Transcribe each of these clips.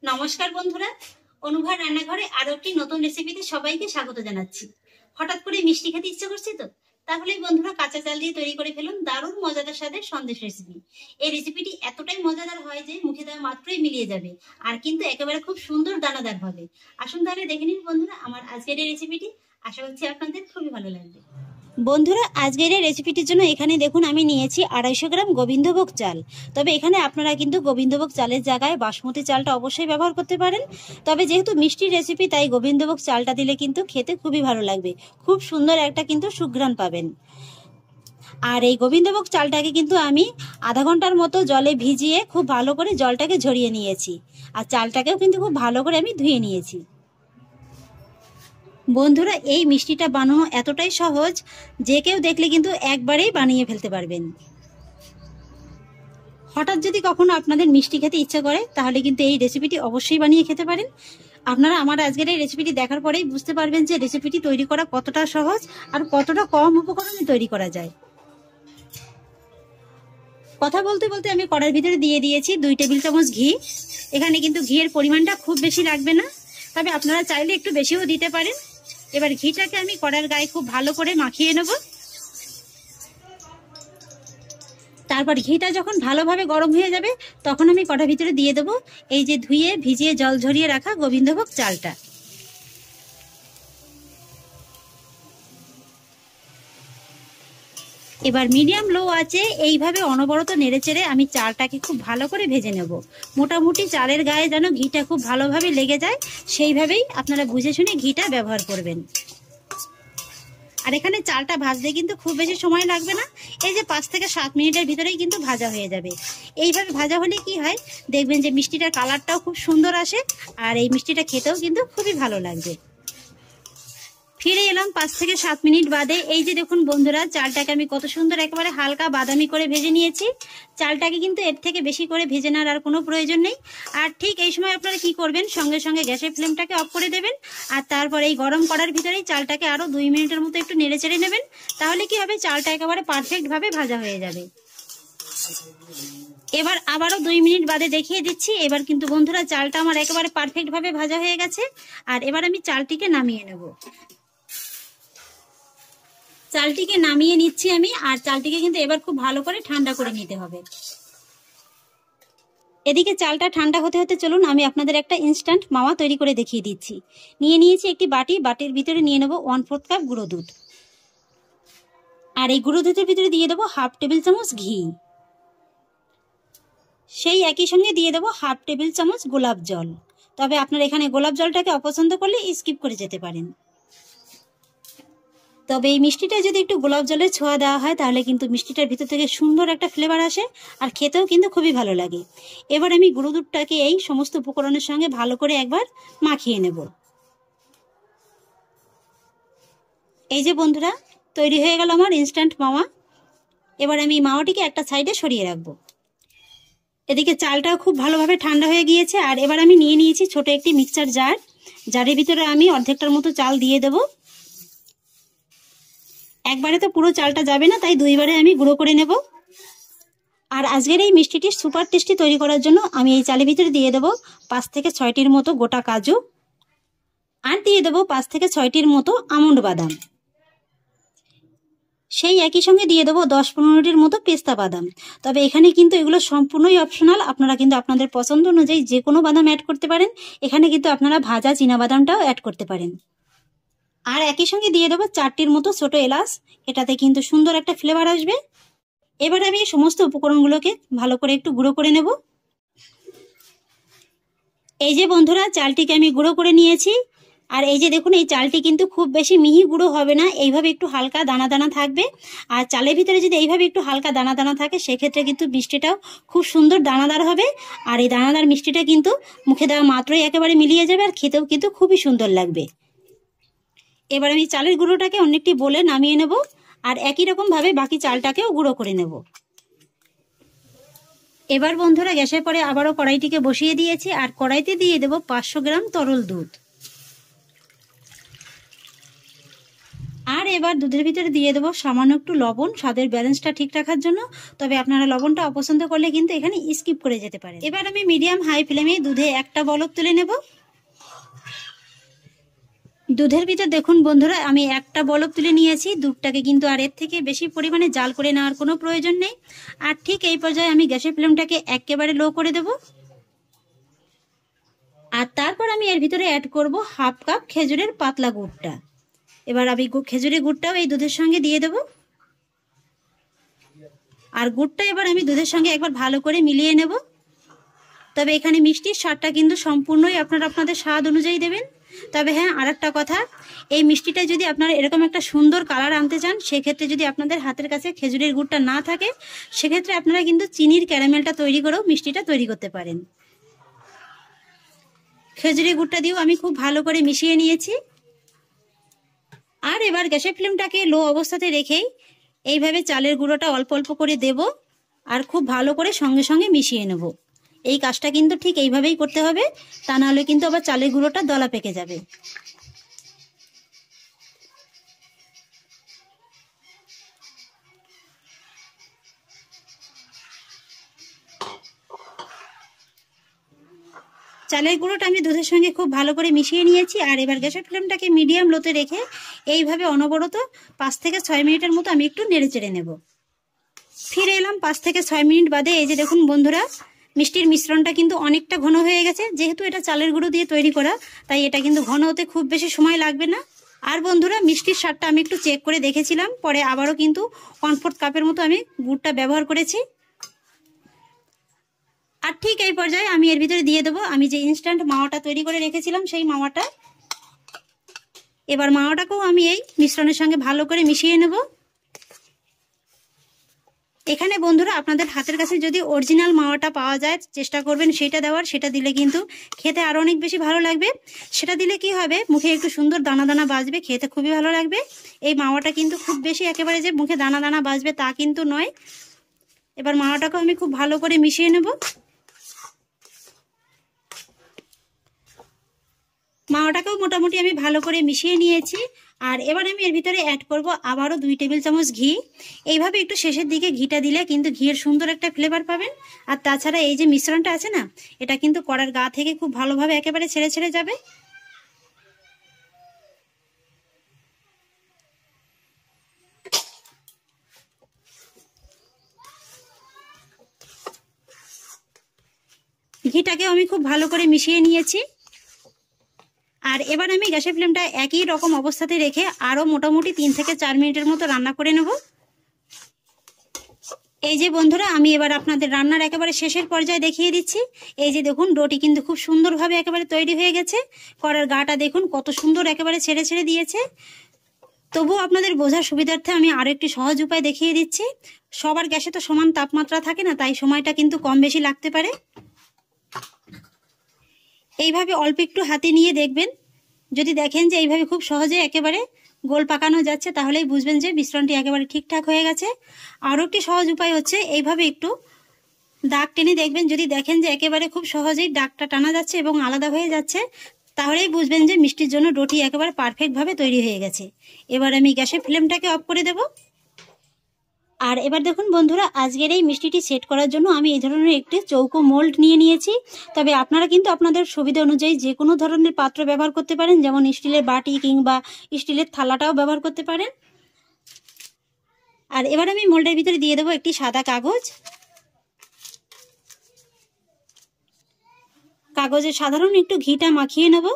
নমস্কার বন্ধুরা, অনুভার রান্নাঘরে আরো একটি নতুন রেসিপিতে সবাইকে স্বাগত জানাচ্ছি। হঠাৎ করে মিষ্টি খেতে ইচ্ছে করছে তো, তাহলেই বন্ধুরা কাঁচা চাল দিয়ে তৈরি করে ফেলুন দারুণ মজাদার স্বাদের সন্দেশ রেসিপি। এই রেসিপিটি এতটাই মজাদার হয় যে মুখে দেওয়া মাত্রই মিলিয়ে যাবে, আর কিন্তু একেবারে খুব সুন্দর দানাদার হবে। আসুন তাহলে দেখে নিন বন্ধুরা আমার আজকের এই রেসিপিটি। আশা করছি আপনাদের খুবই ভালো লাগবে। বন্ধুরা, আজকের এই রেসিপিটির জন্য এখানে দেখুন আমি নিয়েছি 250 গ্রাম গোবিন্দভোগ চাল। তবে এখানে আপনারা কিন্তু গোবিন্দভোগ চালের জায়গায় বাসমতি চালটা অবশ্যই ব্যবহার করতে পারেন। তবে যেহেতু মিষ্টির রেসিপি, তাই গোবিন্দভোগ চালটা দিলে কিন্তু খেতে খুবই ভালো লাগবে, খুব সুন্দর একটা কিন্তু সুঘ্রাণ পাবেন। আর এই গোবিন্দভোগ চালটাকে কিন্তু আমি আধা ঘন্টার মতো জলে ভিজিয়ে খুব ভালো করে জলটাকে ঝরিয়ে নিয়েছি, আর চালটাকেও কিন্তু খুব ভালো করে আমি ধুয়ে নিয়েছি। বন্ধুরা, এই মিষ্টিটা বানানো এতটাই সহজ যে কেউ দেখলে কিন্তু একবারেই বানিয়ে ফেলতে পারবেন। হঠাৎ যদি কখনো আপনাদের মিষ্টি খেতে ইচ্ছা করে, তাহলে কিন্তু এই রেসিপিটি অবশ্যই বানিয়ে খেতে পারেন। আপনারা আমার আজকের এই রেসিপিটি দেখার পরেই বুঝতে পারবেন যে রেসিপিটি তৈরি করা কতটা সহজ আর কতটা কম উপকরণে তৈরি করা যায়। কথা বলতে বলতে আমি কড়াইয়ের ভিতরে দিয়ে দিয়েছি 2 টেবিল চামচ ঘি। এখানে কিন্তু ঘিয়ের পরিমাণটা খুব বেশি লাগবে না, তবে আপনারা চাইলে একটু বেশিও দিতে পারেন। এবার ঘিটাকে আমি কড়াইয়ের গায়ে খুব ভালো করে মাখিয়ে নেব। তারপর ঘিটা যখন ভালোভাবে গরম হয়ে যাবে, তখন আমি কড়াইর ভিতরে দিয়ে দেবো এই যে ধুয়ে ভিজিয়ে জল ঝরিয়ে রাখা গোবিন্দভোগ চালটা। এবার মিডিয়াম লো আঁচে এইভাবে অনবরত নেড়েচেড়ে আমি চালটাকে খুব ভালো করে ভেজে নেব। মোটামুটি চালের গায়ে যেন ঘিটা খুব ভালোভাবে লেগে যায়, সেইভাবেই আপনারা বুঝে শুনে ঘিটা ব্যবহার করবেন। আর এখানে চালটা ভাজতে কিন্তু খুব বেশি সময় লাগবে না, এই যে 5 থেকে 7 মিনিটের ভিতরেই কিন্তু ভাজা হয়ে যাবে। এইভাবে ভাজা হলে কি হয়, দেখবেন যে মিষ্টিটার কালারটাও খুব সুন্দর আসে, আর এই মিষ্টিটা খেতেও কিন্তু খুবই ভালো লাগবে। ফিরে এলাম 5 থেকে 7 মিনিট বাদে। এই যে দেখুন বন্ধুরা, চালটাকে আমি কত সুন্দর একেবারে হালকা বাদামি করে ভেজে নিয়েছি। চালটাকে কিন্তু এর থেকে বেশি করে ভেজে নেওয়ার আর কোনো প্রয়োজন নেই। আর ঠিক এই সময় আপনারা কি করবেন, সঙ্গে সঙ্গে গ্যাসের ফ্লেমটাকে অফ করে দেবেন, আর তারপর এই গরম করার ভিতরেই চালটাকে আরো 2 মিনিটের মতো একটু নেড়ে চেড়ে নেবেন। তাহলে কি হবে, চালটা একেবারে পারফেক্ট ভাবে ভাজা হয়ে যাবে। এবার আবারও 2 মিনিট বাদে দেখিয়ে দিচ্ছি। এবার কিন্তু বন্ধুরা চালটা আমার একেবারে পারফেক্ট ভাবে ভাজা হয়ে গেছে। আর এবার আমি চালটিকে নামিয়ে নেব। চালটিকে নামিয়ে নিচ্ছি আমি, আর চালটিকে কিন্তু এবার খুব ভালো করে ঠান্ডা করে নিতে হবে। এদিকে চালটা ঠান্ডা হতে হতে চলুন আমি আপনাদের একটা ইনস্ট্যান্ট মাওয়া তৈরি করে দেখিয়ে দিচ্ছি। নিয়ে নিয়েছি একটি বাটি, বাটির ভিতরে নিয়ে নেব 1/4 কাপ গুঁড়ো দুধ। আর এই গুঁড়ো দুধের ভিতরে দিয়ে দেবো 1/2 টেবিল চামচ ঘি। সেই একই সঙ্গে দিয়ে দেবো 1/2 টেবিল চামচ গোলাপ জল। তবে আপনারা এখানে গোলাপ জলটাকে অপছন্দ করলে স্কিপ করে যেতে পারেন। তবে এই মিষ্টিটা যদি একটু গোলাপ জলের ছোঁয়া দেওয়া হয়, তাহলে কিন্তু মিষ্টিটার ভিতর থেকে সুন্দর একটা ফ্লেভার আসে, আর খেতেও কিন্তু খুবই ভালো লাগে। এবার আমি গুঁড়ো দুধটাকে এই সমস্ত উপকরণের সঙ্গে ভালো করে একবার মাখিয়ে নেব। এই যে বন্ধুরা, তৈরি হয়ে গেল আমার ইনস্ট্যান্ট মাওয়া। এবার আমি মাওয়াটিকে একটা সাইডে সরিয়ে রাখবো। এদিকে চালটাও খুব ভালোভাবে ঠান্ডা হয়ে গিয়েছে। আর এবার আমি নিয়ে নিয়েছি ছোট একটি মিক্সচার জার। জারের ভিতরে আমি অর্ধেকটার মতো চাল দিয়ে দেবো। একবারে তো পুরো চালটা যাবে না, তাই 2 বারে আমি গুঁড়ো করে নেব। আর আজকের এই মিষ্টিটি সুপার টেস্টি তৈরি করার জন্য আমি এই চালের ভিতরে দিয়ে দেবো 5 থেকে 6টির মতো গোটা কাজু, আর দিয়ে দেবো 5 থেকে 6টির মতো আমন্ড বাদাম। সেই একই সঙ্গে দিয়ে দেবো 10-15টির মতো পেস্তা বাদাম। তবে এখানে কিন্তু এগুলো সম্পূর্ণই অপশনাল, আপনারা কিন্তু আপনাদের পছন্দ অনুযায়ী যে কোনো বাদাম অ্যাড করতে পারেন। এখানে কিন্তু আপনারা ভাজা চীনা বাদামটাও অ্যাড করতে পারেন। আর একই সঙ্গে দিয়ে দেবো 4টির মতো ছোট এলাচ, এটাতে কিন্তু সুন্দর একটা ফ্লেভার আসবে। এবার আমি এই সমস্ত উপকরণগুলোকে ভালো করে একটু গুঁড়ো করে নেব। এই যে বন্ধুরা, চালটিকে আমি গুঁড়ো করে নিয়েছি। আর এই যে দেখুন, এই চালটি কিন্তু খুব বেশি মিহি গুঁড়ো হবে না, এইভাবে একটু হালকা দানা দানা থাকবে। আর চালের ভিতরে যদি এইভাবে একটু হালকা দানা দানা থাকে, সেক্ষেত্রে কিন্তু মিষ্টিটাও খুব সুন্দর দানাদার হবে। আর এই দানাদার মিষ্টিটা কিন্তু মুখে দেওয়া মাত্রই একেবারে মিলিয়ে যাবে, আর খেতেও কিন্তু খুবই সুন্দর লাগবে। এবার আমি চালের গুঁড়োটাকে অন্য একটি বোলে নামিয়ে নেব, আর একই রকম ভাবে বাকি চালটাকেও গুঁড়ো করে নেব। এবার বন্ধুরা গ্যাসের পরে আবারও কড়াইটিকে বসিয়ে দিয়েছি, আর কড়াইতে দিয়ে দেব 500 গ্রাম তরল দুধ। আর এবার দুধের ভিতরে দিয়ে দেবো সামান্য একটু লবণ, স্বাদের ব্যালেন্সটা ঠিক রাখার জন্য। তবে আপনারা লবণটা অপছন্দ করলে কিন্তু এখানে স্কিপ করে যেতে পারেন। এবার আমি মিডিয়াম হাই ফ্লেমে দুধে একটা বলক তুলে নেব। দুধের ভিতর দেখুন বন্ধুরা, আমি একটা বলক তুলে নিয়েছি। দুধটাকে কিন্তু আর এর থেকে বেশি পরিমাণে জাল করে নেওয়ার কোনো প্রয়োজন নেই। আর ঠিক এই পর্যায়ে আমি গ্যাসের ফ্লেমটাকে একেবারে লো করে দেব। আর তারপর আমি এর ভিতরে অ্যাড করব হাফ কাপ খেজুরের পাতলা গুড়টা। এবার আমি খেজুরের গুড়টাও এই দুধের সঙ্গে দিয়ে দেব। আর গুড়টা এবার আমি দুধের সঙ্গে একবার ভালো করে মিলিয়ে নেব। তবে এখানে মিষ্টির স্বাদটা কিন্তু সম্পূর্ণই আপনারা আপনাদের স্বাদ অনুযায়ী দেবেন। তবে হ্যাঁ, আর একটা কথা, এই মিষ্টিটা যদি আপনারা এরকম একটা সুন্দর কালার আনতে চান, সেক্ষেত্রে যদি আপনাদের হাতের কাছে খেজুরের গুড়টা না থাকে, সেক্ষেত্রে আপনারা কিন্তু চিনির ক্যারামেলটা তৈরি করেও মিষ্টিটা তৈরি করতে পারেন। খেজুরের গুড়টা দিয়েও আমি খুব ভালো করে মিশিয়ে নিয়েছি। আর এবার গ্যাসের ফ্লেমটাকে লো অবস্থাতে রেখেই এইভাবে চালের গুঁড়োটা অল্প অল্প করে দেব আর খুব ভালো করে সঙ্গে সঙ্গে মিশিয়ে নেব। এই কাজটা কিন্তু ঠিক এইভাবেই করতে হবে, তা নাহলে কিন্তু আবার চালের গুঁড়োটা দলা পেকে যাবে। চালের গুঁড়োটা আমি দুধের সঙ্গে খুব ভালো করে মিশিয়ে নিয়েছি। আর এবার গ্যাসের ফ্লেমটাকে মিডিয়াম লোতে রেখে এইভাবে অনবরত 5 থেকে 6 মিনিটের মতো আমি একটু নেড়ে চেড়ে নেব। ফিরে এলাম 5 থেকে 6 মিনিট বাদে। এই যে দেখুন বন্ধুরা, মিষ্টির মিশ্রণটা কিন্তু অনেকটা ঘন হয়ে গেছে। যেহেতু এটা চালের গুঁড়ো দিয়ে তৈরি করা, তাই এটা কিন্তু ঘন হতে খুব বেশি সময় লাগবে না। আর বন্ধুরা, মিষ্টির স্বাদটা আমি একটু চেক করে দেখেছিলাম, পরে আবারও কিন্তু 1/4 কাপের মতো আমি গুড়টা ব্যবহার করেছি। আর ঠিক এই পর্যায়ে আমি এর ভিতরে দিয়ে দেবো আমি যে ইনস্ট্যান্ট মাওয়াটা তৈরি করে রেখেছিলাম, সেই মাওয়াটা। এবার মাওয়াটাকেও আমি এই মিশ্রণের সঙ্গে ভালো করে মিশিয়ে নেব। এখানে বন্ধুরা, আপনাদের হাতের কাছে যদি অরিজিনাল মাওয়াটা পাওয়া যায়, চেষ্টা করবেন সেটা দেওয়ার। সেটা দিলে কিন্তু খেতে আরো অনেক বেশি ভালো লাগবে। সেটা দিলে কি হবে, মুখে একটু সুন্দর দানা দানা বাজবে, খেতে খুবই ভালো লাগবে। এই মাওয়াটা কিন্তু খুব বেশি একেবারে যে মুখে দানা দানা বাজবে তা কিন্তু নয়। এবার মাওয়াটাকেও আমি খুব ভালো করে মিশিয়ে নেব। মাওয়াটাকেও মোটামুটি আমি ভালো করে মিশিয়ে নিয়েছি। আর এবার আমি এর ভিতরে অ্যাড করব আবারও 2 টেবিল চামচ ঘি। এইভাবে একটু শেষের দিকে ঘিটা দিলে কিন্তু ঘিয়ের সুন্দর একটা ফ্লেভার পাবেন। আর তাছাড়া এই যে মিশ্রণটা আছে না, এটা কিন্তু কড়ার গা থেকে খুব ভালোভাবে একেবারে ছেড়ে ছেড়ে যাবে। ঘিটাকেও আমি খুব ভালো করে মিশিয়ে নিয়েছি। আর এবার আমি গ্যাসের ফ্লেমটা একই রকম অবস্থাতে রেখে আরো মোটামুটি 3 থেকে 4 মিনিটের মতো রান্না করে নেব। এই যে বন্ধুরা, আমি এবার আপনাদের রান্নার একেবারে শেষের পর্যায়ে দেখিয়ে দিচ্ছি। এই যে দেখুন, ডোটি কিন্তু খুব সুন্দরভাবে একেবারে তৈরি হয়ে গেছে। কড়ার গাটা দেখুন কত সুন্দর একেবারে ছেড়ে ছেড়ে দিয়েছে। তবুও আপনাদের বোঝার সুবিধার্থে আমি আরো একটি সহজ উপায় দেখিয়ে দিচ্ছি। সবার গ্যাসে তো সমান তাপমাত্রা থাকে না, তাই সময়টা কিন্তু কম বেশি লাগতে পারে। এইভাবে অল্প একটু হাতে নিয়ে দেখবেন, যদি দেখেন যে এইভাবে খুব সহজে একেবারে গোল পাকানো যাচ্ছে, তাহলেই বুঝবেন যে মিশ্রণটি একেবারে ঠিকঠাক হয়ে গেছে। আরও একটি সহজ উপায় হচ্ছে, এইভাবে একটু দাগ টেনে দেখবেন। যদি দেখেন যে একেবারে খুব সহজেই দাগটা টানা যাচ্ছে এবং আলাদা হয়ে যাচ্ছে, তাহলেই বুঝবেন যে মিষ্টির জন্য ডোটি একেবারে পারফেক্টভাবে তৈরি হয়ে গেছে। এবার আমি গ্যাসের ফ্লেমটাকে অফ করে দেব। আর এবার দেখুন বন্ধুরা, আজকের এই মিষ্টিটি সেট করার জন্য আমি এই ধরনের একটি চৌকো মোল্ড নিয়ে নিয়েছি। তবে আপনারা কিন্তু আপনাদের সুবিধা অনুযায়ী যে কোনো ধরনের পাত্র ব্যবহার করতে পারেন, যেমন স্টিলের বাটি কিংবা স্টিলের থালাটাও ব্যবহার করতে পারেন। আর এবার আমি মোল্ডের ভিতরে দিয়ে দেবো একটি সাদা কাগজ। কাগজে সাধারণ একটু ঘিটা মাখিয়ে নেব।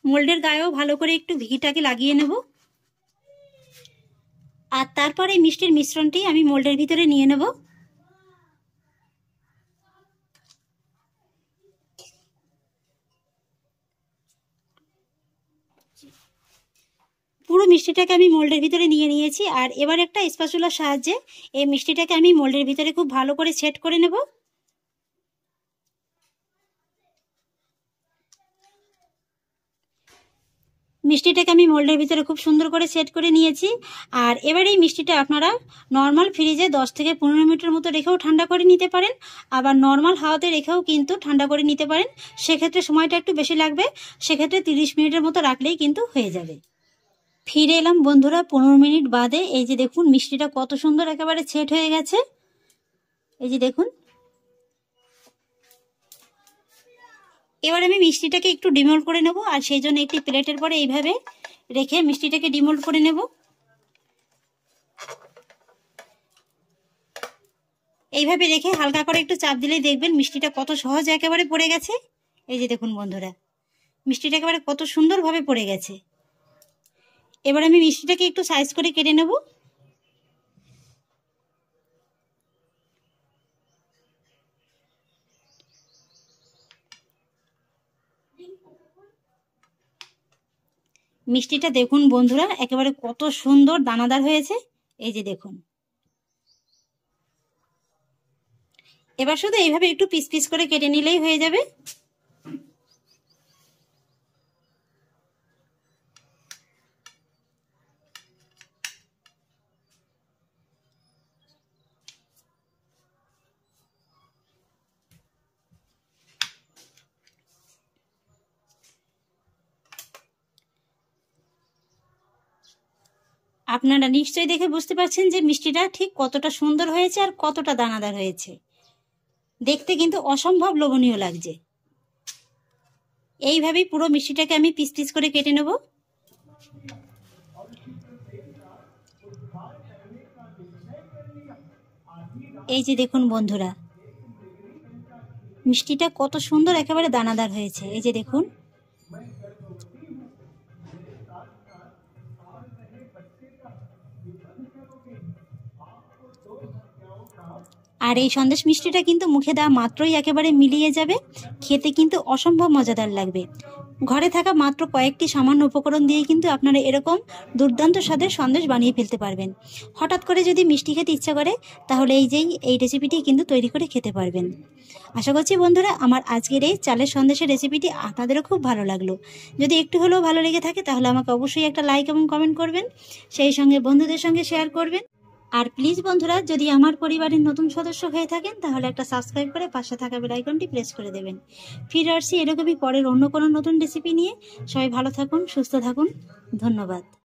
মোল্ডের গায়েও ভালো করে একটু ঘিটাকে লাগিয়ে নেব। আর তারপরে মিষ্টির মিশ্রণটি আমি মোল্ডের ভিতরে নিয়ে নেব। পুরো মিষ্টিটাকে আমি মোল্ডের ভিতরে নিয়ে নিয়েছি। আর এবার একটা স্প্যাচুলার সাহায্যে এই মিষ্টিটাকে আমি মোল্ডের ভিতরে খুব ভালো করে সেট করে নেব। মিষ্টিটাকে আমি মোল্ডের ভিতরে খুব সুন্দর করে সেট করে নিয়েছি। আর এবার এই মিষ্টিটা আপনারা নর্মাল ফ্রিজে 10 থেকে 15 মিনিটের মতো রেখেও ঠান্ডা করে নিতে পারেন, আবার নর্মাল হাওয়াতে রেখেও কিন্তু ঠান্ডা করে নিতে পারেন। সেক্ষেত্রে সময়টা একটু বেশি লাগবে, সেক্ষেত্রে 30 মিনিটের মতো রাখলেই কিন্তু হয়ে যাবে। ফিরে এলাম বন্ধুরা 15 মিনিট বাদে। এই যে দেখুন মিষ্টিটা কত সুন্দর একেবারে সেট হয়ে গেছে। এই যে দেখুন, এবার আমি মিষ্টিটাকে একটু ডিমোল্ড করে নেব, আর সেই জন্য একটি প্লেটের পরে এইভাবে রেখে মিষ্টিটাকে ডিমোল্ড করে নেব। এইভাবে রেখে হালকা করে একটু চাপ দিলেই দেখবেন মিষ্টিটা কত সহজ একেবারে পড়ে গেছে। এই যে দেখুন বন্ধুরা, মিষ্টিটা একেবারে কত সুন্দরভাবে পড়ে গেছে। এবার আমি মিষ্টিটাকে একটু সাইজ করে কেটে নেব। মিষ্টিটা দেখুন বন্ধুরা একেবারে কত সুন্দর দানাদার হয়েছে। এই যে দেখুন, এবার শুধু এইভাবে একটু পিস পিস করে কেটে নিলেই হয়ে যাবে। আপনারা নিশ্চয়ই দেখে বুঝতে পারছেন যে মিষ্টিটা ঠিক কতটা সুন্দর হয়েছে আর কতটা দানাদার হয়েছে। দেখতে কিন্তু অসম্ভব লোভনীয় লাগছে। এইভাবেই পুরো মিষ্টিটাকে আমি পিস পিস করে কেটে নেব। এই যে দেখুন বন্ধুরা, মিষ্টিটা কত সুন্দর একেবারে দানাদার হয়েছে। এই যে দেখুন, আর এই সন্দেশ মিষ্টিটা কিন্তু মুখে দেওয়া মাত্রই একেবারে মিলিয়ে যাবে, খেতে কিন্তু অসম্ভব মজাদার লাগবে। ঘরে থাকা মাত্র কয়েকটি সামান্য উপকরণ দিয়ে কিন্তু আপনারা এরকম দুর্দান্ত স্বাদের সন্দেশ বানিয়ে ফেলতে পারবেন। হঠাৎ করে যদি মিষ্টি খেতে ইচ্ছা করে তাহলে এই রেসিপিটি কিন্তু তৈরি করে খেতে পারবেন। আশা করছি বন্ধুরা আমার আজকের এই চালের সন্দেশের রেসিপিটি আপনাদেরও খুব ভালো লাগলো। যদি একটু হলেও ভালো লেগে থাকে তাহলে আমাকে অবশ্যই একটা লাইক এবং কমেন্ট করবেন, সেই সঙ্গে বন্ধুদের সঙ্গে শেয়ার করবেন। আর প্লিজ বন্ধুরা, যদি আমার পরিবারের নতুন সদস্য হয়ে থাকেন তাহলে একটা সাবস্ক্রাইব করে পাশে থাকা বেল আইকনটি প্রেস করে দেবেন। ফিরে আসছি এরকমই পরের অন্য কোনো নতুন রেসিপি নিয়ে। সবাই ভালো থাকুন, সুস্থ থাকুন, ধন্যবাদ।